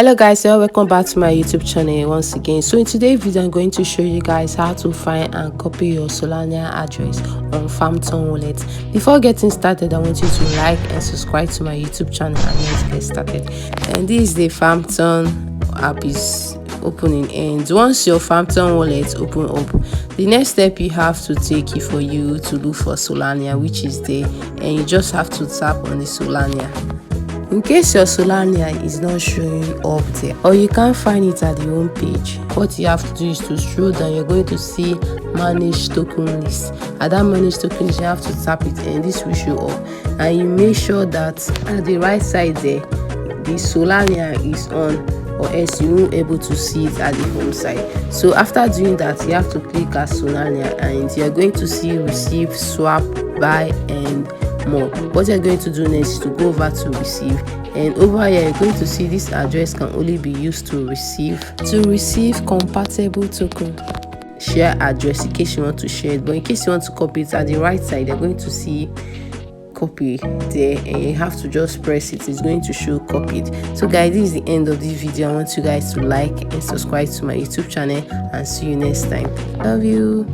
Hello guys, welcome back to my YouTube channel once again. So in today's video I'm going to show you guys how to find and copy your Solana address on Phantom wallet. Before getting started, I want you to like and subscribe to my YouTube channel and let's get started. And this is the Phantom app is opening, and once your Phantom wallet open up, the next step you have to take is for you to look for Solana, which is there, and you just have to tap on the Solana. In case your Solana is not showing up there or you can't find it at the home page, what you have to do is to scroll down. You're going to see manage token list. At that manage token list, you have to tap it and this will show up, and you make sure that at the right side there the Solana is on, or else you won't be able to see it at the home side. So after doing that, you have to click at Solana and you're going to see receive, swap, buy and more. What you're going to do next is to go over to receive, and over here you're going to see this address can only be used to receive compatible token share address in case you want to share it, but in case you want to copy it, at the right side you're going to see copy there and you have to just press it. It's going to show copied. So guys, this is the end of this video. I want you guys to like and subscribe to my YouTube channel and see you next time. Love you.